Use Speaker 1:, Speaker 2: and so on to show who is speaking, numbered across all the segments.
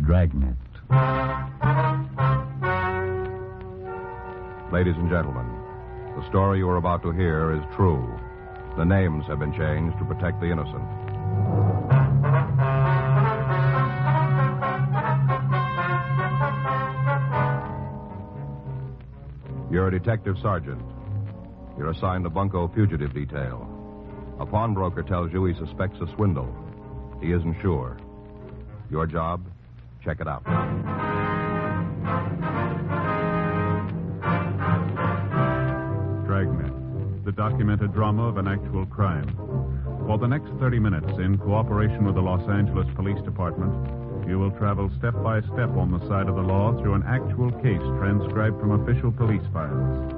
Speaker 1: Dragnet.
Speaker 2: Ladies and gentlemen, the story you are about to hear is true. The names have been changed to protect the innocent. You're a detective sergeant. You're assigned to Bunko fugitive detail. A pawnbroker tells you he suspects a swindle. He isn't sure. Your job? Check it out.
Speaker 3: Dragnet, the documented drama of an actual crime. For the next 30 minutes, in cooperation with the Los Angeles Police Department, you will travel step by step on the side of the law through an actual case transcribed from official police files.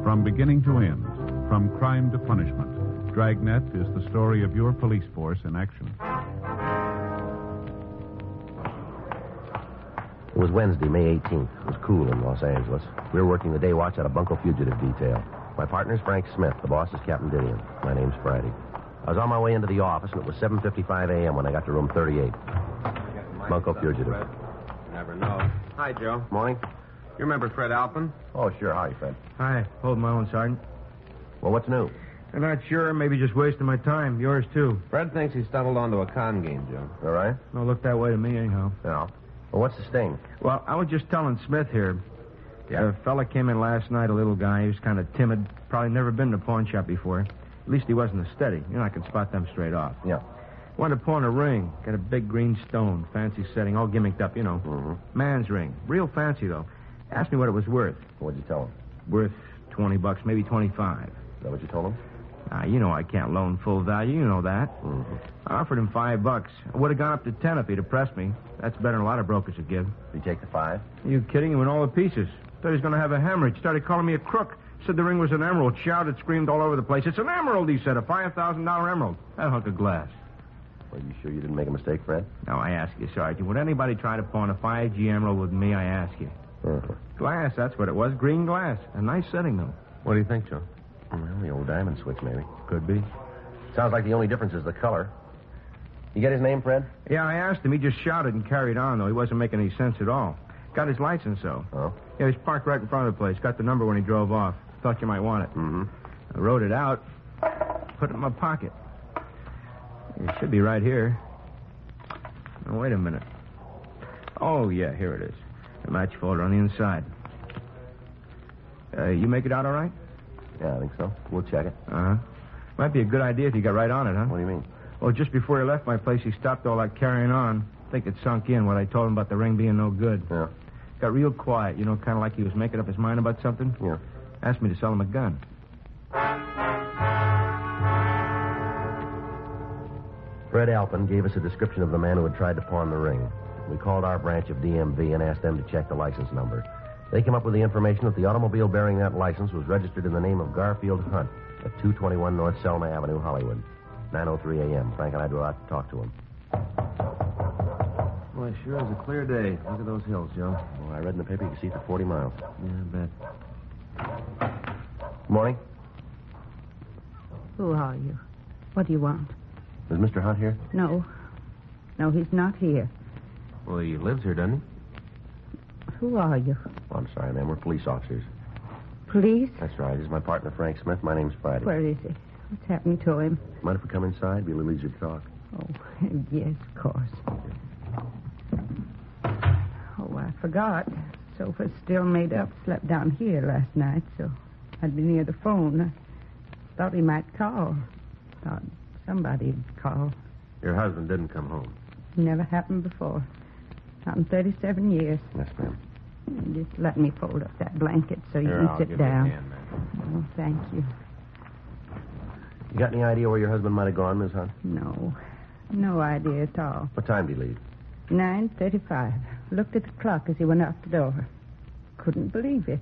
Speaker 3: From beginning to end, from crime to punishment, Dragnet is the story of your police force in action.
Speaker 4: It was Wednesday, May 18th. It was cool in Los Angeles. We were working the day watch at a Bunko fugitive detail. My partner's Frank Smith. The boss is Captain Dillian. My name's Friday. I was on my way into the office, and it was 7:55 a.m. when I got to room 38. Bunko fugitive.
Speaker 5: Never know. Hi, Joe.
Speaker 4: Morning.
Speaker 5: You remember Fred Alpin?
Speaker 4: Oh, sure. Hi, Fred.
Speaker 6: Hi. Hold my own, Sergeant.
Speaker 4: Well, what's new?
Speaker 6: I'm not sure. Maybe just wasting my time. Yours, too.
Speaker 5: Fred thinks he stumbled onto a con game, Joe.
Speaker 4: All right?
Speaker 6: Don't look that way to me, anyhow.
Speaker 4: No. Well, what's the sting?
Speaker 6: Well, I was just telling Smith here. Yeah. A fella came in last night, a little guy. He was kind of timid. Probably never been to a pawn shop before. At least he wasn't a steady. You know, I can spot them straight off.
Speaker 4: Yeah.
Speaker 6: Wanted to pawn a ring. Got a big green stone. Fancy setting. All gimmicked up, you know.
Speaker 4: Mm-hmm.
Speaker 6: Man's ring. Real fancy, though. Asked me what it was worth.
Speaker 4: What'd you tell him?
Speaker 6: Worth $20, maybe 25.
Speaker 4: Is that what you told him?
Speaker 6: You know I can't loan full value. You know that.
Speaker 4: Mm-hmm.
Speaker 6: I offered him $5. I would have gone up to 10 if he'd have pressed me. That's better than a lot of brokers would give.
Speaker 4: Did you take the 5?
Speaker 6: Are you kidding? He went all to pieces. Thought he was going to have a hemorrhage. Started calling me a crook. Said the ring was an emerald. Shouted, screamed all over the place. It's an emerald, he said. A $5,000 emerald. That hunk of glass.
Speaker 4: Well, you sure you didn't make a mistake, Fred?
Speaker 6: Now, I ask you, Sergeant. Would anybody try to pawn a 5G emerald with me? I ask you.
Speaker 4: Uh-huh.
Speaker 6: Glass, that's what it was. Green glass. A nice setting, though.
Speaker 5: What do you think, Joe?
Speaker 4: Well, the old diamond switch, maybe.
Speaker 6: Could be.
Speaker 4: Sounds like the only difference is the color. You get his name, Fred?
Speaker 6: Yeah, I asked him. He just shouted and carried on, though. He wasn't making any sense at all. Got his license, though.
Speaker 4: Oh?
Speaker 6: Yeah, he's parked right in front of the place. Got the number when he drove off. Thought you might want it.
Speaker 4: Mm-hmm.
Speaker 6: I wrote it out. Put it in my pocket. It should be right here. Oh, wait a minute. Oh, yeah, here it is. A match folder on the inside. You make it out all right?
Speaker 4: Yeah, I think so. We'll check it.
Speaker 6: Uh-huh. Might be a good idea if you got right on it, huh?
Speaker 4: What do you mean?
Speaker 6: Well, just before he left my place, he stopped all that carrying on. I think it sunk in what I told him about the ring being no good.
Speaker 4: Yeah.
Speaker 6: Got real quiet, you know, kind of like he was making up his mind about something.
Speaker 4: Yeah.
Speaker 6: Asked me to sell him a gun.
Speaker 4: Fred Alpin gave us a description of the man who had tried to pawn the ring. We called our branch of DMV and asked them to check the license number. They came up with the information that the automobile bearing that license was registered in the name of Garfield Hunt at 221 North Selma Avenue, Hollywood. 9:03 a.m. Frank and I drove out to talk to him.
Speaker 5: Well, it sure is a clear day. Look at those hills, Joe.
Speaker 4: Well, I read in the paper you can see for 40 miles.
Speaker 5: Yeah, I bet.
Speaker 4: Morning.
Speaker 7: Who are you? What do you want?
Speaker 4: Is Mr. Hunt here?
Speaker 7: No. No, he's not here.
Speaker 5: Well, he lives here, doesn't he?
Speaker 7: Who are you?
Speaker 4: Oh, I'm sorry, ma'am. We're police officers.
Speaker 7: Police?
Speaker 4: That's right. This is my partner, Frank Smith. My name's Friday.
Speaker 7: Where is he? What's happened to him?
Speaker 4: Mind if we come inside? It'd be a little easier to talk.
Speaker 7: Oh, yes, of course. Oh, I forgot. Sofa's still made up. Slept down here last night, so I'd be near the phone. I thought he might call. Thought somebody'd call.
Speaker 5: Your husband didn't come home.
Speaker 7: Never happened before. Not in 37 years.
Speaker 4: Yes, ma'am.
Speaker 7: Just let me fold up that blanket so you
Speaker 5: Here,
Speaker 7: can
Speaker 5: I'll
Speaker 7: sit
Speaker 5: give you a
Speaker 7: down.
Speaker 5: hand, man.
Speaker 7: Oh, thank you.
Speaker 4: You got any idea where your husband might have gone, Miss Hunt?
Speaker 7: No. No idea at all.
Speaker 4: What time did he leave?
Speaker 7: 9:35. Looked at the clock as he went out the door. Couldn't believe it.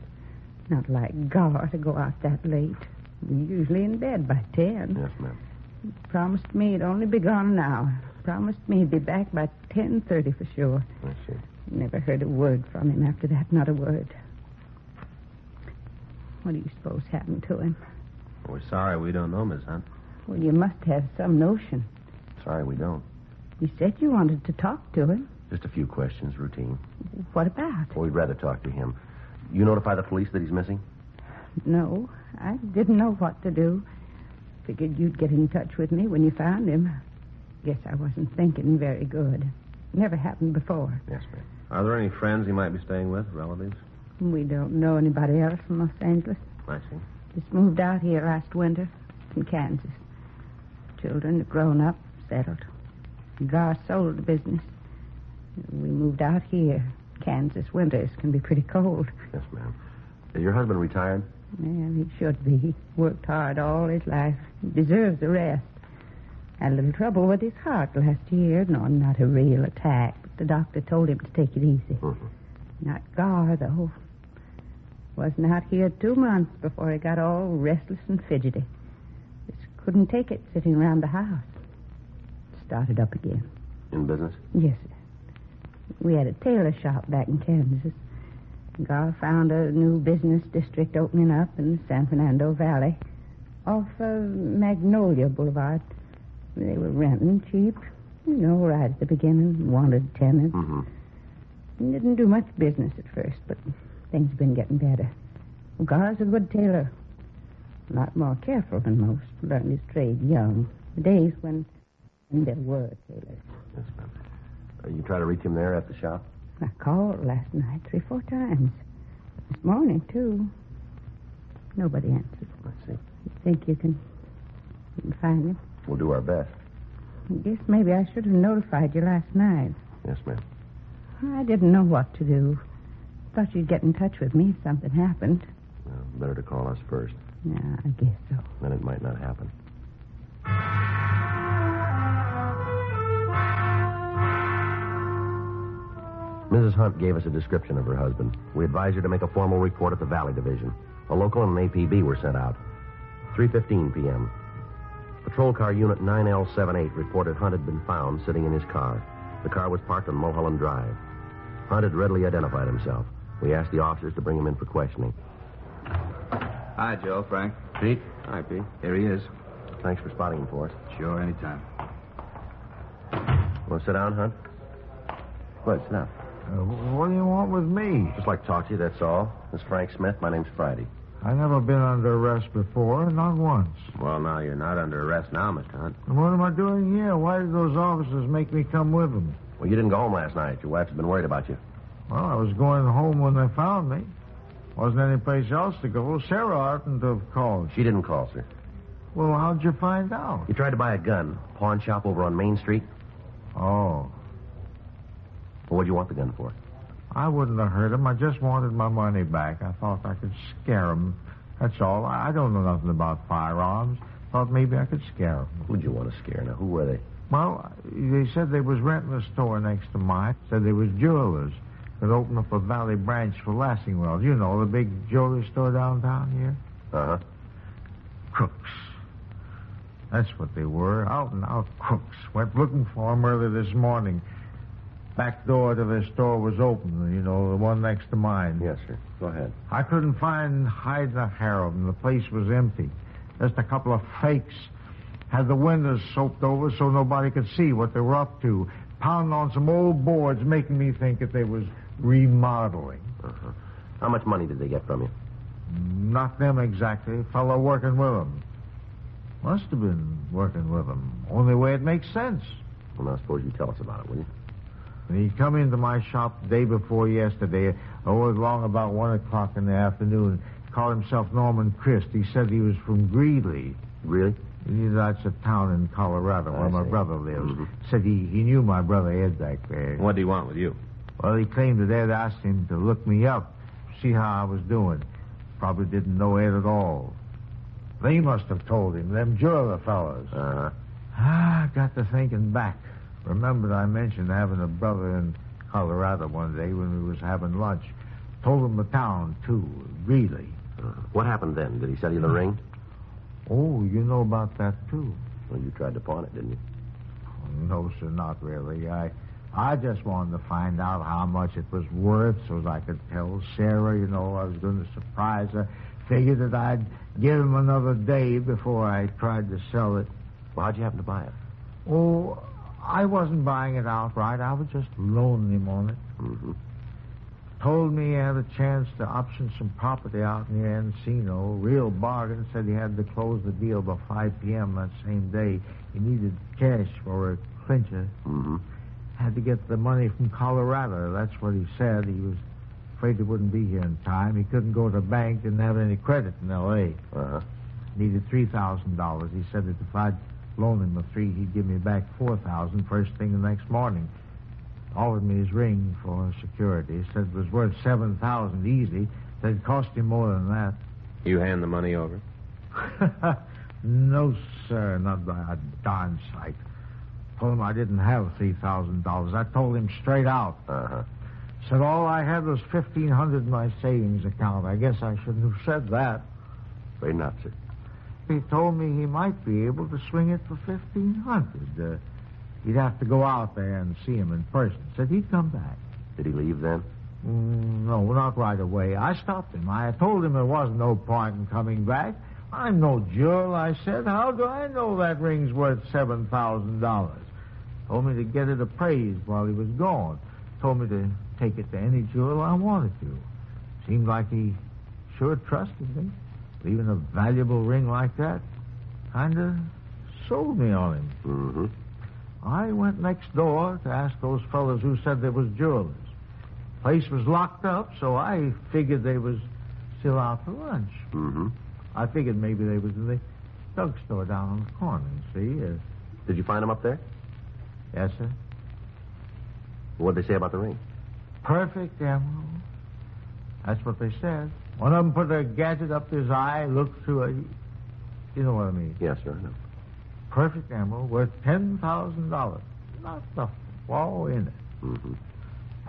Speaker 7: Not like Gar to go out that late. Usually in bed by 10.
Speaker 4: Yes, ma'am.
Speaker 7: Promised me he'd only be gone an hour. Promised me he'd be back by 10:30 for sure.
Speaker 4: I see.
Speaker 7: Never heard a word from him after that, not a word. What do you suppose happened to him?
Speaker 5: We're sorry we don't know, Miss Hunt.
Speaker 7: Well, you must have some notion.
Speaker 4: Sorry, we don't.
Speaker 7: You said you wanted to talk to him.
Speaker 4: Just a few questions, routine.
Speaker 7: What about?
Speaker 4: Well, we'd rather talk to him. You notify the police that he's missing?
Speaker 7: No, I didn't know what to do. Figured you'd get in touch with me when you found him. Guess I wasn't thinking very good. Never happened before.
Speaker 4: Yes, ma'am.
Speaker 5: Are there any friends he might be staying with, relatives?
Speaker 7: We don't know anybody else from Los Angeles.
Speaker 5: I see.
Speaker 7: Just moved out here last winter from Kansas. Children are grown up, settled. Gar sold the business. We moved out here. Kansas winters can be pretty cold.
Speaker 4: Yes, ma'am. Is your husband retired?
Speaker 7: Well, he should be. He worked hard all his life. He deserves a rest. Had a little trouble with his heart last year. No, not a real attack, but the doctor told him to take it easy.
Speaker 4: Mm-hmm.
Speaker 7: Not Gar, though. Wasn't out here 2 months before he got all restless and fidgety. Just couldn't take it sitting around the house. Started up again.
Speaker 4: In business?
Speaker 7: Yes, sir. We had a tailor shop back in Kansas. Gar found a new business district opening up in the San Fernando Valley off Magnolia Boulevard. They were renting cheap, right at the beginning, wanted tenants.
Speaker 4: Mm-hmm.
Speaker 7: Didn't do much business at first, but things have been getting better. Gar's a good tailor. A lot more careful than most. Learned his trade young. The days when there were tailors.
Speaker 4: Yes, ma'am. You try to reach him there at the shop?
Speaker 7: I called last night 3 or 4 times. This morning, too. Nobody answered.
Speaker 4: I see.
Speaker 7: You think you can find him?
Speaker 4: We'll do our best.
Speaker 7: I guess maybe I should have notified you last night.
Speaker 4: Yes, ma'am.
Speaker 7: I didn't know what to do. Thought you'd get in touch with me if something happened.
Speaker 4: Well, better to call us first.
Speaker 7: Yeah, I guess so.
Speaker 4: Then it might not happen. Mrs. Hunt gave us a description of her husband. We advised her to make a formal report at the Valley Division. A local and an APB were sent out. 3:15 p.m. Patrol car unit 9L78 reported Hunt had been found sitting in his car. The car was parked on Mulholland Drive. Hunt had readily identified himself. We asked the officers to bring him in for questioning.
Speaker 1: Hi, Joe. Frank.
Speaker 4: Pete?
Speaker 5: Hi, Pete.
Speaker 1: Here he is.
Speaker 4: Thanks for spotting him for us.
Speaker 1: Sure, anytime.
Speaker 4: Want to sit down, Hunt? Go ahead, sit down.
Speaker 8: What do you want with me?
Speaker 4: Just like to talk to you, that's all. This is Frank Smith. My name's Friday.
Speaker 8: I've never been under arrest before, not once.
Speaker 5: Well, now, you're not under arrest now, Mr. Hunt.
Speaker 8: And what am I doing here? Why did those officers make me come with them?
Speaker 4: Well, you didn't go home last night. Your wife's been worried about you.
Speaker 8: Well, I was going home when they found me. Wasn't any place else to go. Sarah oughtn't to have called.
Speaker 4: She didn't call, sir.
Speaker 8: Well, how'd you find out?
Speaker 4: You tried to buy a gun. Pawn shop over on Main Street.
Speaker 8: Oh,
Speaker 4: Well, what'd you want the gun for?
Speaker 8: I wouldn't have hurt him. I just wanted my money back. I thought I could scare him. That's all. I don't know nothing about firearms. Thought maybe I could scare him.
Speaker 4: Who'd you want to scare? Now, who were they?
Speaker 8: Well, they said they was renting a store next to mine. Said they was jewelers that opened up a Valley branch for Lassingwell. You know, the big jewelry store downtown here.
Speaker 4: Uh-huh.
Speaker 8: Crooks. That's what they were. Out and out crooks. Went looking for them early this morning. Back door to their store was open, the one next to mine.
Speaker 4: Yes, sir. Go ahead.
Speaker 8: I couldn't find hide nor hair of them. The place was empty. Just a couple of fakes. Had the windows soaped over so nobody could see what they were up to. Pounding on some old boards, making me think that they was remodeling.
Speaker 4: Uh-huh. How much money did they get from you?
Speaker 8: Not them exactly. Fellow working with them. Must have been working with them. Only way it makes sense.
Speaker 4: Well, now, suppose you tell us about it, will you?
Speaker 8: And he come into my shop the day before yesterday, along about 1 o'clock in the afternoon. Called himself Norman Christ. He said he was from Greeley.
Speaker 4: Really?
Speaker 8: That's a town in Colorado where my brother lives.
Speaker 4: Mm-hmm.
Speaker 8: Said he knew my brother Ed back there.
Speaker 5: What do you want with you?
Speaker 8: Well, he claimed that Ed asked him to look me up, see how I was doing. Probably didn't know Ed at all. They must have told him, them jeweler fellows.
Speaker 4: Uh-huh.
Speaker 8: I got to thinking back. Remembered I mentioned having a brother in Colorado one day when we was having lunch. Told him the town, too, Greeley.
Speaker 4: What happened then? Did he sell you the ring?
Speaker 8: Oh, you know about that, too.
Speaker 4: Well, you tried to pawn it, didn't you?
Speaker 8: No, sir, not really. I just wanted to find out how much it was worth so that I could tell Sarah, I was going to surprise her. Figured that I'd give him another day before I tried to sell it.
Speaker 4: Well, how'd you happen to buy it?
Speaker 8: Oh, I wasn't buying it outright. I was just loaning him on it.
Speaker 4: Mm-hmm.
Speaker 8: Told me he had a chance to option some property out near Encino. Real bargain. Said he had to close the deal by 5 p.m. that same day. He needed cash for a clincher.
Speaker 4: Mm-hmm.
Speaker 8: Had to get the money from Colorado. That's what he said. He was afraid he wouldn't be here in time. He couldn't go to the bank. Didn't have any credit in L.A.
Speaker 4: Uh-huh.
Speaker 8: Needed $3,000. He said that if I'd loan him the $3,000, he'd give me back $4,000 first thing the next morning. Offered me his ring for security. He said it was worth $7,000 easy. Said it cost him more than that.
Speaker 5: You hand the money over?
Speaker 8: No, sir, not by a darn sight. Told him I didn't have $3,000. I told him straight out.
Speaker 4: Uh-huh.
Speaker 8: Said all I had was $1,500 in my savings account. I guess I shouldn't have said that.
Speaker 4: Afraid not, sir.
Speaker 8: He told me he might be able to swing it for $1,500. He'd have to go out there and see him in person. Said he'd come back.
Speaker 4: Did he leave then?
Speaker 8: No, not right away. I stopped him. I told him there was no point in coming back. I'm no jewel, I said. How do I know that ring's worth $7,000? Told me to get it appraised while he was gone. Told me to take it to any jeweler I wanted to. Seemed like he sure trusted me. Leaving a valuable ring like that kind of sold me on him.
Speaker 4: Mm-hmm.
Speaker 8: I went next door to ask those fellas who said there was jewelers. Place was locked up, so I figured they was still out for lunch.
Speaker 4: Mm-hmm.
Speaker 8: I figured maybe they was in the drugstore down on the corner, see?
Speaker 4: Did you find him up there?
Speaker 8: Yes, sir.
Speaker 4: What'd they say about the ring?
Speaker 8: Perfect emerald. That's what they said. One of them put a gadget up his eye, looked through it. You know what I mean?
Speaker 4: Yes, sir, I know.
Speaker 8: Perfect emerald worth $10,000. Not the flaw in it.
Speaker 4: Mm-hmm.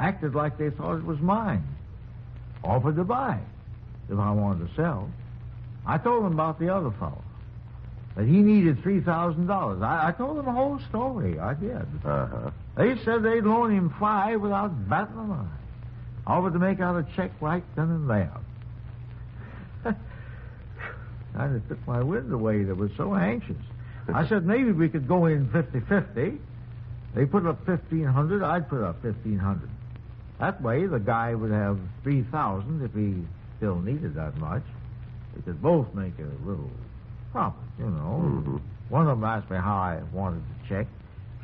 Speaker 8: Acted like they thought it was mine. Offered to buy if I wanted to sell. I told them about the other fellow. That he needed $3,000. I told them the whole story. I did.
Speaker 4: Uh-huh.
Speaker 8: They said they'd loan him $5,000 without batting an eye. Offered to make out a check right then and there. Kind of took my wind away. They were so anxious. I said maybe we could go in 50-50. They put up $1,500. I'd put up $1,500. That way, the guy would have $3,000 if he still needed that much. We could both make a little profit, you know.
Speaker 4: Mm-hmm.
Speaker 8: One of them asked me how I wanted the check.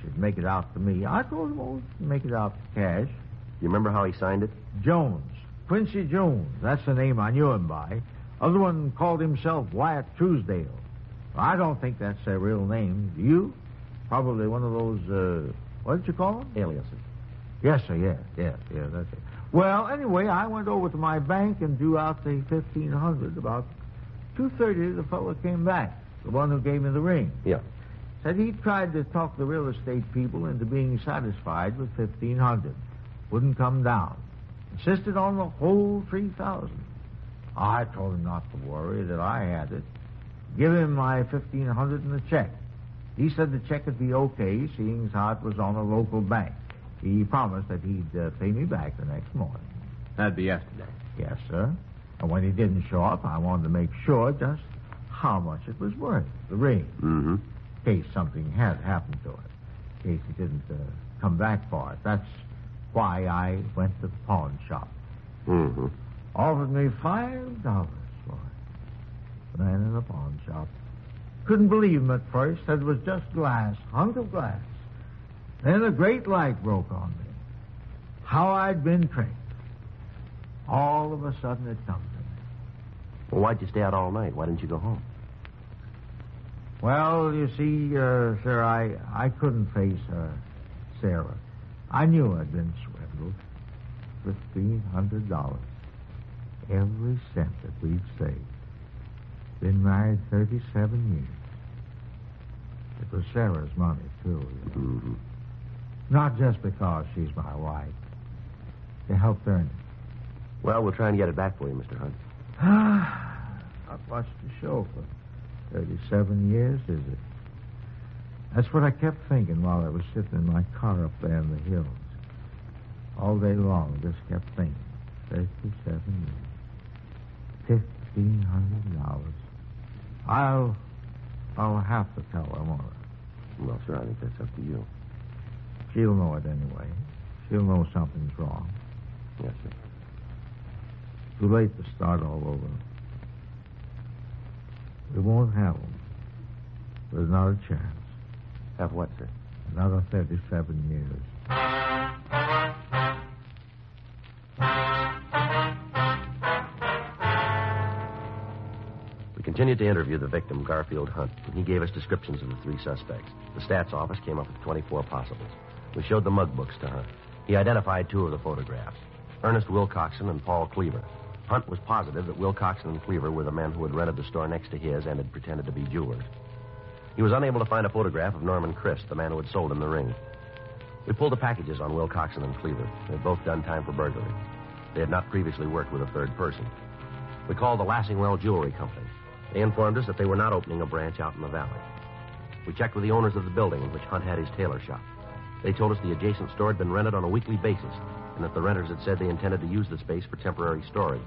Speaker 8: Should make it out to me. I told him, oh, make it out to cash.
Speaker 4: You remember how he signed it?
Speaker 8: Jones. Quincy Jones. That's the name I knew him by. Other one called himself Wyatt Truesdale. I don't think that's their real name. Do you? Probably one of those, what did you call them?
Speaker 4: Aliases.
Speaker 8: Yes, sir, yeah, that's it. Well, anyway, I went over to my bank and drew out the $1,500. About 2:30, the fellow came back, the one who gave me the ring.
Speaker 4: Yeah.
Speaker 8: Said he tried to talk the real estate people into being satisfied with $1,500. Wouldn't come down. Insisted on the whole $3,000. I told him not to worry, that I had it. Give him my $1,500 in the check. He said the check would be okay, seeing as how it was on a local bank. He promised that he'd pay me back the next morning.
Speaker 6: That'd be yesterday.
Speaker 8: Yes, sir. And when he didn't show up, I wanted to make sure just how much it was worth, the ring.
Speaker 4: Mm-hmm.
Speaker 8: In case something had happened to it. In case he didn't come back for it. That's why I went to the pawn shop.
Speaker 4: Mm-hmm.
Speaker 8: Offered me $5 for it. The man in the pawn shop. Couldn't believe him at first. Said it was just glass, hunk of glass. Then a great light broke on me. How I'd been tricked. All of a sudden it come to me.
Speaker 4: Well, why'd you stay out all night? Why didn't you go home?
Speaker 8: Well, you see, sir, I couldn't face Sarah. I knew I'd been swindled. $1,500. Every cent that we've saved. Been married 37 years. It was Sarah's money, too.
Speaker 4: Mm-hmm.
Speaker 8: Not just because she's my wife. They helped earn it.
Speaker 4: Well, we'll try and get it back for you, Mr. Hunt.
Speaker 8: Not much to show for 37 years, is it? That's what I kept thinking while I was sitting in my car up there in the hills. All day long, just kept thinking. 37 years. $1,500. I'll have to tell her, won't I?
Speaker 4: Well, sir, I think that's up to you.
Speaker 8: She'll know it anyway. She'll know something's wrong.
Speaker 4: Yes, sir.
Speaker 8: Too late to start all over. We won't have them. There's not a chance.
Speaker 4: Have what, sir?
Speaker 8: Another 37 years.
Speaker 4: We continued to interview the victim, Garfield Hunt, and he gave us descriptions of the three suspects. The stats office came up with 24 possibles. We showed the mug books to Hunt. He identified two of the photographs, Ernest Wilcoxon and Paul Cleaver. Hunt was positive that Wilcoxon and Cleaver were the men who had rented the store next to his and had pretended to be jewelers. He was unable to find a photograph of Norman Christ, the man who had sold him the ring. We pulled the packages on Wilcoxon and Cleaver. They had both done time for burglary. They had not previously worked with a third person. We called the Lassingwell Jewelry Company. They informed us that they were not opening a branch out in the valley. We checked with the owners of the building in which Hunt had his tailor shop. They told us the adjacent store had been rented on a weekly basis, and that the renters had said they intended to use the space for temporary storage.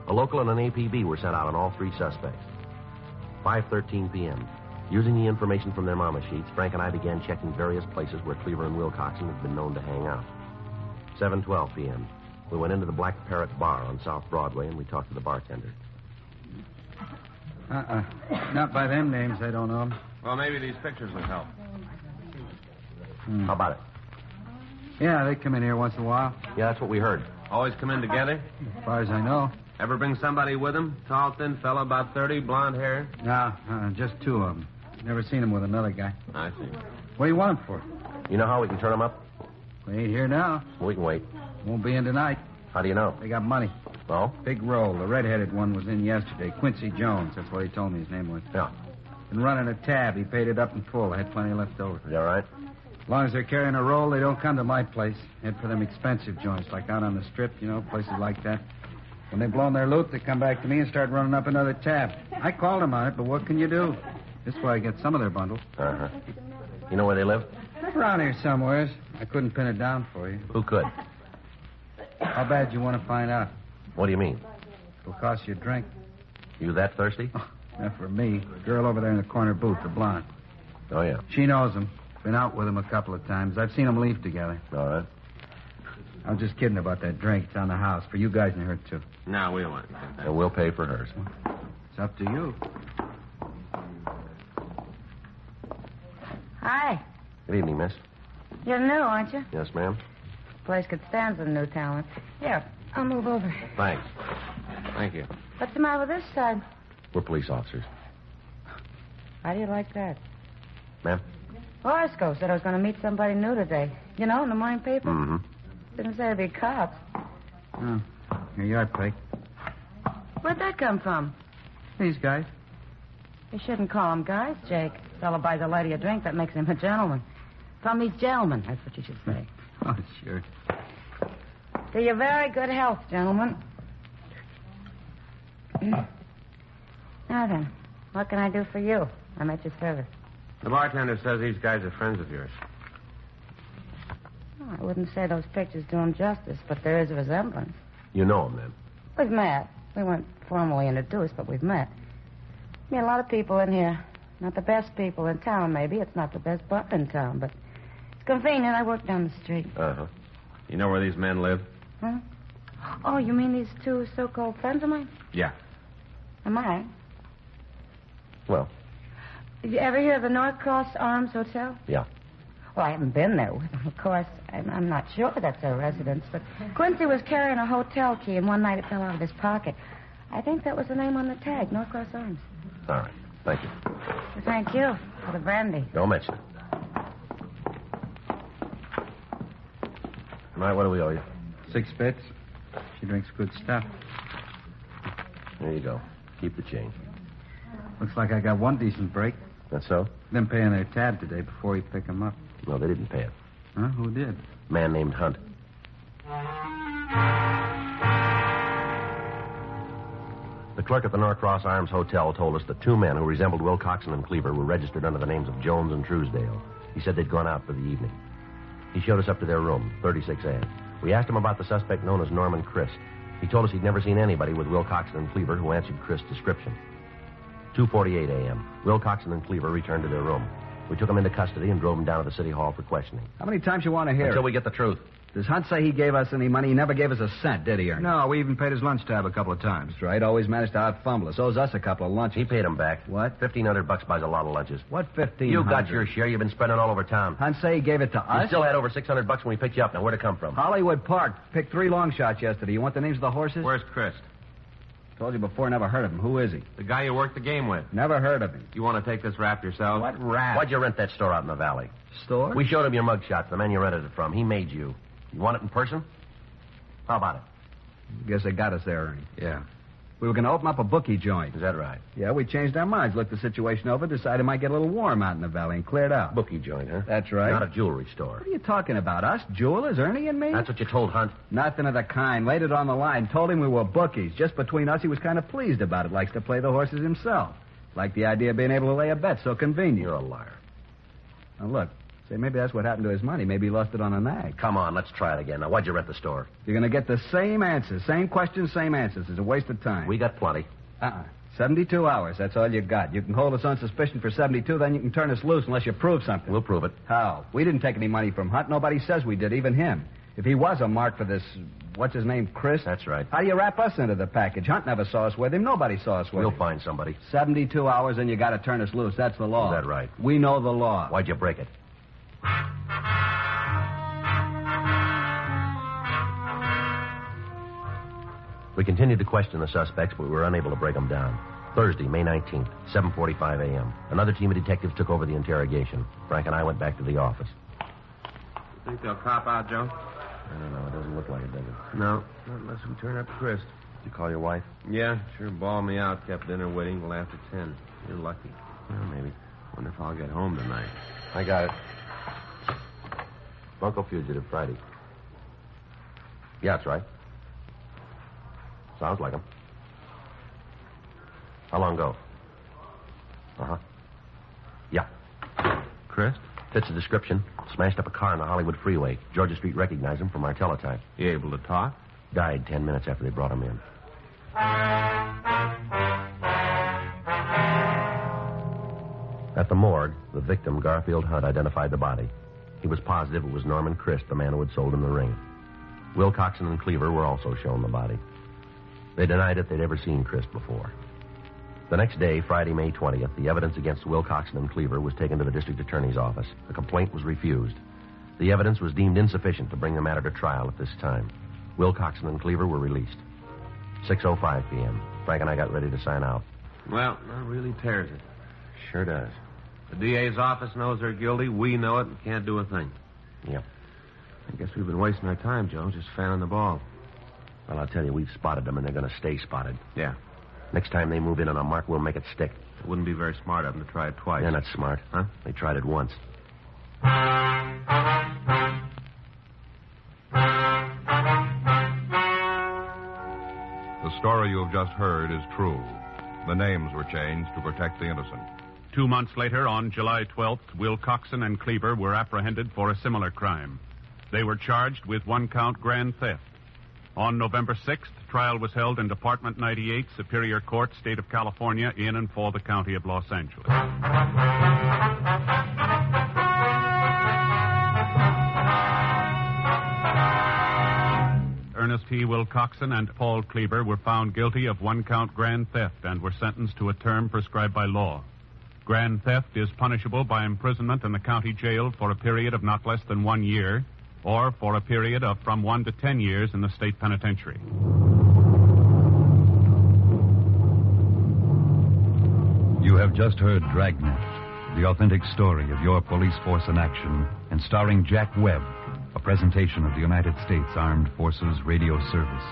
Speaker 4: A local and an APB were sent out on all three suspects. 5:13 p.m. Using the information from their mama sheets, Frank and I began checking various places where Cleaver and Wilcoxon had been known to hang out. 7:12 p.m. We went into the Black Parrot Bar on South Broadway, and we talked to the bartender.
Speaker 6: Not by them names, I don't know them.
Speaker 5: Well, maybe these pictures would help.
Speaker 4: How about it?
Speaker 6: Yeah, they come in here once in a while.
Speaker 4: Yeah, that's what we heard.
Speaker 5: Always come in together?
Speaker 6: As far as I know.
Speaker 5: Ever bring somebody with them? Tall, thin fella, about 30, blonde hair?
Speaker 6: No, just two of them. Never seen them with another guy.
Speaker 5: I see.
Speaker 6: What do you want them for?
Speaker 4: You know how we can turn them up?
Speaker 6: They ain't here now.
Speaker 4: We can wait.
Speaker 6: Won't be in tonight.
Speaker 4: How do you know?
Speaker 6: They got money.
Speaker 4: Oh?
Speaker 6: Big roll. The red-headed one was in yesterday. Quincy Jones. That's what he told me his name was.
Speaker 4: Yeah.
Speaker 6: Been running a tab. He paid it up in full. I had plenty left over.
Speaker 4: Is that right?
Speaker 6: As long as they're carrying a roll, they don't come to my place. Head for them expensive joints, like out on the strip, places like that. When they've blown their loot, they come back to me and start running up another tab. I called them on it, but what can you do? This is where I get some of their bundles.
Speaker 4: Uh-huh. You know where they live?
Speaker 6: Around here somewheres. I couldn't pin it down for you.
Speaker 4: Who could?
Speaker 6: How bad you want to find out?
Speaker 4: What do you mean?
Speaker 6: It'll cost you a drink.
Speaker 4: You that thirsty?
Speaker 6: Not for me. Girl over there in the corner booth, the blonde.
Speaker 4: Oh, yeah.
Speaker 6: She knows him. Been out with him a couple of times. I've seen them leave together.
Speaker 4: All right.
Speaker 6: I was just kidding about that drink. It's on the house. For you guys and her, too.
Speaker 5: No, we don't want it.
Speaker 4: And we'll pay for hers.
Speaker 6: It's up to you.
Speaker 9: Hi.
Speaker 4: Good evening, miss.
Speaker 9: You're new, aren't you?
Speaker 4: Yes, ma'am.
Speaker 9: Place could stand some new talent. Here, I'll move over.
Speaker 4: Thanks. Thank you.
Speaker 9: What's the matter with this side?
Speaker 4: We're police officers.
Speaker 9: How do you like that?
Speaker 4: Ma'am?
Speaker 9: Horoscope said I was going to meet somebody new today. In the morning paper?
Speaker 4: Mm-hmm.
Speaker 9: Didn't say it'd be cops.
Speaker 6: Oh, here you are, Peg.
Speaker 9: Where'd that come from?
Speaker 6: These guys.
Speaker 9: You shouldn't call them guys, Jake. Fellow buys a lady a drink, that makes him a gentleman. From these gentlemen, that's what you should say.
Speaker 6: Oh, sure.
Speaker 9: To your very good health, gentlemen. Now then, what can I do for you? I'm at your service.
Speaker 5: The bartender says these guys are friends of yours.
Speaker 9: Oh, I wouldn't say those pictures do them justice, but there is a resemblance.
Speaker 4: You know him, then?
Speaker 9: We've met. We weren't formally introduced, but we've met. I mean, a lot of people in here. Not the best people in town, maybe. It's not the best bar in town, but it's convenient. I work down the street.
Speaker 5: Uh-huh. You know where these men live?
Speaker 9: Huh? Oh, you mean these two so-called friends of mine?
Speaker 5: Yeah.
Speaker 9: Am I?
Speaker 4: Well,
Speaker 9: Did you ever hear of the North Cross Arms Hotel?
Speaker 4: yeah.
Speaker 9: Well, I haven't been there with them, of course. I'm not sure that's their residence, but Quincy was carrying a hotel key, and one night it fell out of his pocket. I think that was the name on the tag, North Cross Arms.
Speaker 4: All right. Thank you.
Speaker 9: Well, thank you for the brandy.
Speaker 4: Don't mention it. All right, what do we owe you?
Speaker 6: 6 bits. She drinks good stuff.
Speaker 4: There you go. Keep the change.
Speaker 6: Looks like I got one decent break.
Speaker 4: That's so?
Speaker 6: Them paying their tab today before you pick them up.
Speaker 4: No, they didn't pay it.
Speaker 6: Huh? Who did?
Speaker 4: A man named Hunt. The clerk at the Norcross Arms Hotel told us that 2 men who resembled Wilcoxon and Cleaver were registered under the names of Jones and Truesdale. He said they'd gone out for the evening. He showed us up to their room, 36A. We asked him about the suspect known as Norman Christ. He told us he'd never seen anybody with Wilcoxon and Cleaver who answered Christ's description. 2:48 a.m. Wilcoxon and Cleaver returned to their room. We took him into custody and drove him down to the city hall for questioning.
Speaker 1: How many times you want to hear
Speaker 4: Until
Speaker 1: it?
Speaker 4: we get the truth.
Speaker 1: Does Hunt say he gave us any money? He never gave us a cent, did he, Ernie?
Speaker 6: No, we even paid his lunch tab a couple of times.
Speaker 1: That's right. Always managed to out-fumble us. Owes us a couple of lunches.
Speaker 4: He paid him back.
Speaker 1: What?
Speaker 4: $1,500 buys a lot of lunches.
Speaker 1: What 15?
Speaker 4: You got your share. You've been spending all over town.
Speaker 1: Hunt say he gave it to us?
Speaker 4: You still had over $600 when we picked you up. Now, where'd it come from?
Speaker 1: Hollywood Park. Picked 3 long shots yesterday. You want the names of the horses?
Speaker 5: Where's Chris?
Speaker 1: Told you before, never heard of him. Who is he?
Speaker 5: The guy you worked the game with.
Speaker 1: Never heard of him.
Speaker 5: You want to take this rap yourself?
Speaker 1: What rat?
Speaker 4: Why'd you rent that store out in the valley?
Speaker 1: Store?
Speaker 4: We showed him your mugshots, the man you rented it from. He made you. You want it in person? How about it?
Speaker 1: Guess they got us there, Ernie.
Speaker 6: Yeah.
Speaker 1: We were going to open up a bookie joint.
Speaker 4: Is that right?
Speaker 1: Yeah, we changed our minds, looked the situation over, decided it might get a little warm out in the valley, and cleared out.
Speaker 4: Bookie joint, huh?
Speaker 1: That's right.
Speaker 4: Not a jewelry store.
Speaker 1: What are you talking about? Us jewelers, Ernie and me?
Speaker 4: That's what you told Hunt.
Speaker 1: Nothing of the kind. Laid it on the line. Told him we were bookies. Just between us, he was kind of pleased about it. Likes to play the horses himself. Liked the idea of being able to lay a bet so convenient.
Speaker 4: You're a liar.
Speaker 1: Now, look. Say, maybe that's what happened to his money. Maybe he lost it on a nag.
Speaker 4: Come on, let's try it again. Now, why'd you rent the store?
Speaker 1: You're going to get the same answers. Same questions, same answers. It's a waste of time.
Speaker 4: We got plenty.
Speaker 1: 72 hours. That's all you got. You can hold us on suspicion for 72, then you can turn us loose unless you prove something.
Speaker 4: We'll prove it.
Speaker 1: How? We didn't take any money from Hunt. Nobody says we did, even him. If he was a mark for this, what's his name, Chris?
Speaker 4: That's right.
Speaker 1: How do you wrap us into the package? Hunt never saw us with him. Nobody saw us with him.
Speaker 4: We'll find somebody.
Speaker 1: 72 hours, and you got to turn us loose. That's the law.
Speaker 4: Is that right?
Speaker 1: We know the law.
Speaker 4: Why'd you break it? We continued to question the suspects, but we were unable to break them down. Thursday, May 19th, 7:45 a.m. Another team of detectives took over the interrogation. Frank and I went back to the office.
Speaker 5: You think they'll cop out, Joe?
Speaker 4: I don't know. It doesn't look like it, does it?
Speaker 5: No, not unless we turn up Chris.
Speaker 4: Did you call your wife?
Speaker 5: Yeah, sure bawled me out. Kept dinner waiting till after 10. You're lucky.
Speaker 4: Well, maybe.
Speaker 5: Wonder if I'll get home tonight.
Speaker 4: I got it. Bunko fugitive, Friday. Yeah, that's right. Sounds like him. How long ago? Uh-huh. Yeah.
Speaker 5: Chris?
Speaker 4: Fits the description. Smashed up a car on the Hollywood freeway. Georgia Street recognized him from our teletype.
Speaker 5: You able to talk?
Speaker 4: Died 10 minutes after they brought him in. At the morgue, the victim, Garfield Hunt, identified the body. He was positive it was Norman Christ, the man who had sold him the ring. Wilcoxon and Cleaver were also shown the body. They denied it they'd ever seen Christ before. The next day, Friday, May 20th, the evidence against Wilcoxon and Cleaver was taken to the district attorney's office. The complaint was refused. The evidence was deemed insufficient to bring the matter to trial at this time. Wilcoxon and Cleaver were released. 6:05 p.m. Frank and I got ready to sign out.
Speaker 5: Well, that really tears it.
Speaker 4: Sure does.
Speaker 5: The DA's office knows they're guilty. We know it and can't do a thing.
Speaker 4: Yep.
Speaker 5: I guess we've been wasting our time, Joe, just fanning the ball.
Speaker 4: Well, I'll tell you, we've spotted them, and they're going to stay spotted.
Speaker 5: Yeah.
Speaker 4: Next time they move in on a mark, we'll make it stick.
Speaker 5: It wouldn't be very smart of them to try it twice.
Speaker 4: They're not smart.
Speaker 5: Huh?
Speaker 4: They tried it once.
Speaker 2: The story you have just heard is true. The names were changed to protect the innocent.
Speaker 3: 2 months later, on July 12th, Wilcoxon and Cleaver were apprehended for a similar crime. They were charged with 1-count grand theft. On November 6th, trial was held in Department 98, Superior Court, State of California, in and for the County of Los Angeles. Ernest T. Wilcoxon and Paul Cleaver were found guilty of 1-count grand theft and were sentenced to a term prescribed by law. Grand theft is punishable by imprisonment in the county jail for a period of not less than 1 year, or for a period of from 1 to 10 years in the state penitentiary.
Speaker 10: You have just heard Dragnet, the authentic story of your police force in action, and starring Jack Webb, a presentation of the United States Armed Forces Radio Service.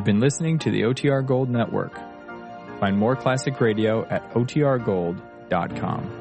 Speaker 11: You've been listening to the OTR Gold Network. Find more classic radio at otrgold.com.